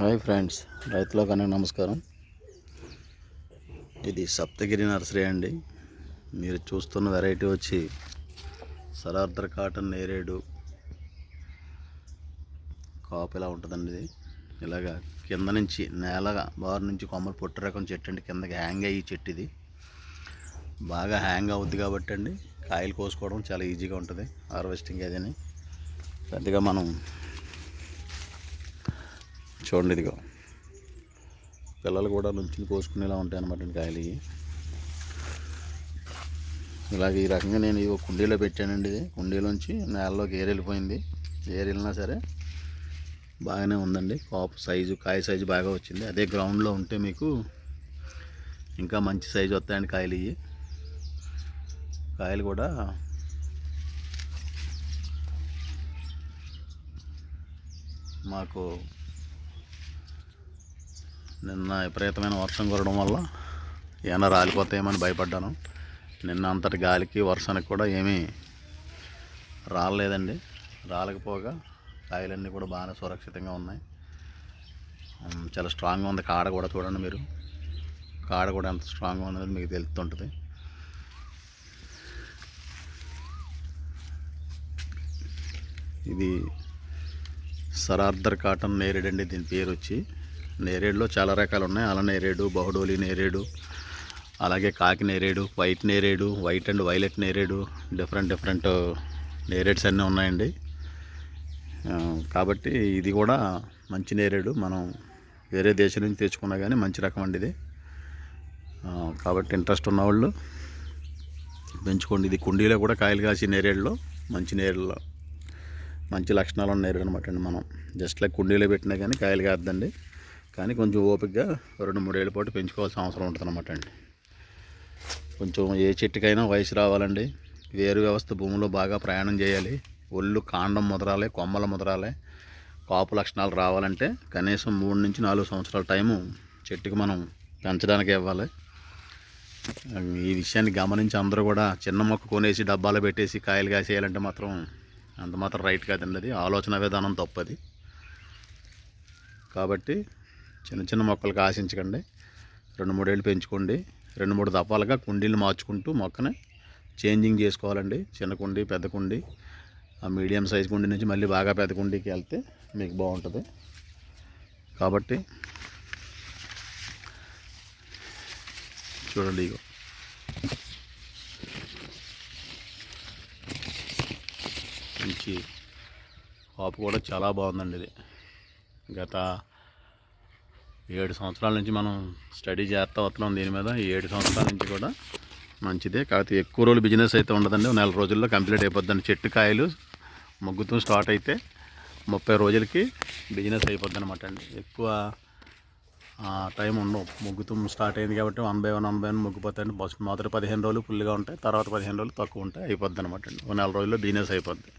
Hi friends, రైతులకు నమస్కారం. ఇది సప్తగిరి నర్సరీ అండి. మీరు చూస్తున్న వెరైటీ వచ్చి సరార్దర్ కాటన్ నేరేడు కాపు ఇలా ఉంటుందండి. ఇది ఇలాగా కింద నుంచి నేల బారు నుంచి కొమ్మలు పొట్టు రకం చెట్టు అండి. కిందకి హ్యాంగ్ అయ్యి చెట్టు ఇది బాగా హ్యాంగ్ అవుద్ది కాబట్టి అండి కాయలు కోసుకోవడం చాలా ఈజీగా ఉంటుంది. హార్వెస్టింగ్ అదని పెద్దగా మనం చూడండి, ఇదిగో పిల్లలు కూడా నుంచి కోసుకునేలా ఉంటాయి అన్నమాట కాయలు. ఇలాగ ఈ రకంగా నేను ఇది కుండీలో పెట్టానండి. ఇది కుండీలోంచి నేలలోకి ఏరెళ్ళిపోయింది. ఏరెళ్ళినా సరే బాగానే ఉందండి. కాపు సైజు, కాయ సైజు బాగా వచ్చింది. అదే గ్రౌండ్లో ఉంటే మీకు ఇంకా మంచి సైజు వస్తాయండి కాయలు. కాయలు కూడా మాకు నిన్న విపరీతమైన వర్షం కురవడం వల్ల ఏమైనా రాలిపోతాయేమని భయపడ్డాను. నిన్న అంతటి గాలికి వర్షానికి కూడా ఏమీ రాలేదండి. రాలేకపోగా కాయలన్నీ కూడా బాగానే సురక్షితంగా ఉన్నాయి. చాలా స్ట్రాంగ్గా ఉంది. కాడ కూడా చూడండి మీరు, కాడ కూడా ఎంత స్ట్రాంగ్గా ఉన్నది మీకు తెలుస్తుంటుంది. ఇది సరార్దర్ కాటన్ నేరేడు అండి. దీని పేరు వచ్చి నేరేడులో చాలా రకాలు ఉన్నాయి. అల నేరేడు, బహుడోలి నేరేడు, అలాగే కాకి నేరేడు, వైట్ నేరేడు, వైట్ అండ్ వైలెట్ నేరేడు, డిఫరెంట్ నేరేడ్స్ అన్నీ ఉన్నాయండి. కాబట్టి ఇది కూడా మంచి నేరేడు. మనం వేరే దేశం నుంచి తెచ్చుకున్నా కానీ మంచి రకం అండి ఇది. కాబట్టి ఇంట్రెస్ట్ ఉన్నవాళ్ళు పెంచుకోండి. ఇది కుండీలో కూడా కాయలు కాసి నేరేడులో మంచి నేరేడులో మంచి లక్షణాలు ఉన్న నేరేడు అనమాట అండి. మనం జస్ట్ లైక్ కుండీలో పెట్టినా కానీ కాయలు కాద్దండి. కానీ కొంచెం ఓపికగా 2-3 ఏళ్ళ పాటు పెంచుకోవాల్సిన అవసరం ఉంటుంది అనమాట అండి. కొంచెం ఏ చెట్టుకైనా వయసు రావాలండి. వేరు వ్యవస్థ భూమిలో బాగా ప్రయాణం చేయాలి. ఒళ్ళు కాండం ముదరాలి, కొమ్మల ముదరాలి, కాపు లక్షణాలు రావాలంటే కనీసం 3-4 సంవత్సరాల టైము చెట్టుకి మనం పెంచడానికి ఇవ్వాలి. ఈ విషయాన్ని గమనించి అందరూ కూడా చిన్న మొక్క కొనేసి డబ్బాలో పెట్టేసి కాయలు కాసేయాలంటే మాత్రం అంత మాత్రం రైట్ కాదండి. అది ఆలోచన విధానం తప్పది. కాబట్టి చిన్న మొక్కలకు ఆశించకండి. 2-3 ఏళ్ళు పెంచుకోండి. 2-3 దఫాలుగా కుండీలు మార్చుకుంటూ మొక్కని చేంజింగ్ చేసుకోవాలండి. చిన్న కుండీ, పెద్ద కుండీ, ఆ మీడియం సైజ్ కుండీ నుంచి మళ్ళీ బాగా పెద్ద కుండీకి వెళ్తే మీకు బాగుంటుంది. కాబట్టి చూడండి, ఇగో మంచి కాపు కూడా చాలా బాగుందండి. ఇది గత 7 సంవత్సరాల నుంచి మనం స్టడీ చేస్తూ వస్తున్నాం దీని మీద. ఈ 7 సంవత్సరాల నుంచి కూడా మంచిదే. కాకపోతే ఎక్కువ రోజులు బిజినెస్ అయితే ఉండదండి. 4 రోజుల్లో కంప్లీట్ అయిపోద్దండి. చెట్టు కాయలు మొగ్గుతూ స్టార్ట్ అయితే 30 రోజులకి బిజినెస్ అయిపోద్ది అనమాట అండి. ఎక్కువ టైం ఉండవు. మొగ్గుతూ స్టార్ట్ అయింది కాబట్టి 1 by 1 మొగ్గిపోతాయండి. మొదటి 15 రోజులు ఫుల్గా ఉంటాయి, తర్వాత 15 రోజులు తక్కువ ఉంటాయి, అయిపోద్ది అనమాట అండి. 4 రోజుల్లో బిజినెస్ అయిపోద్ది.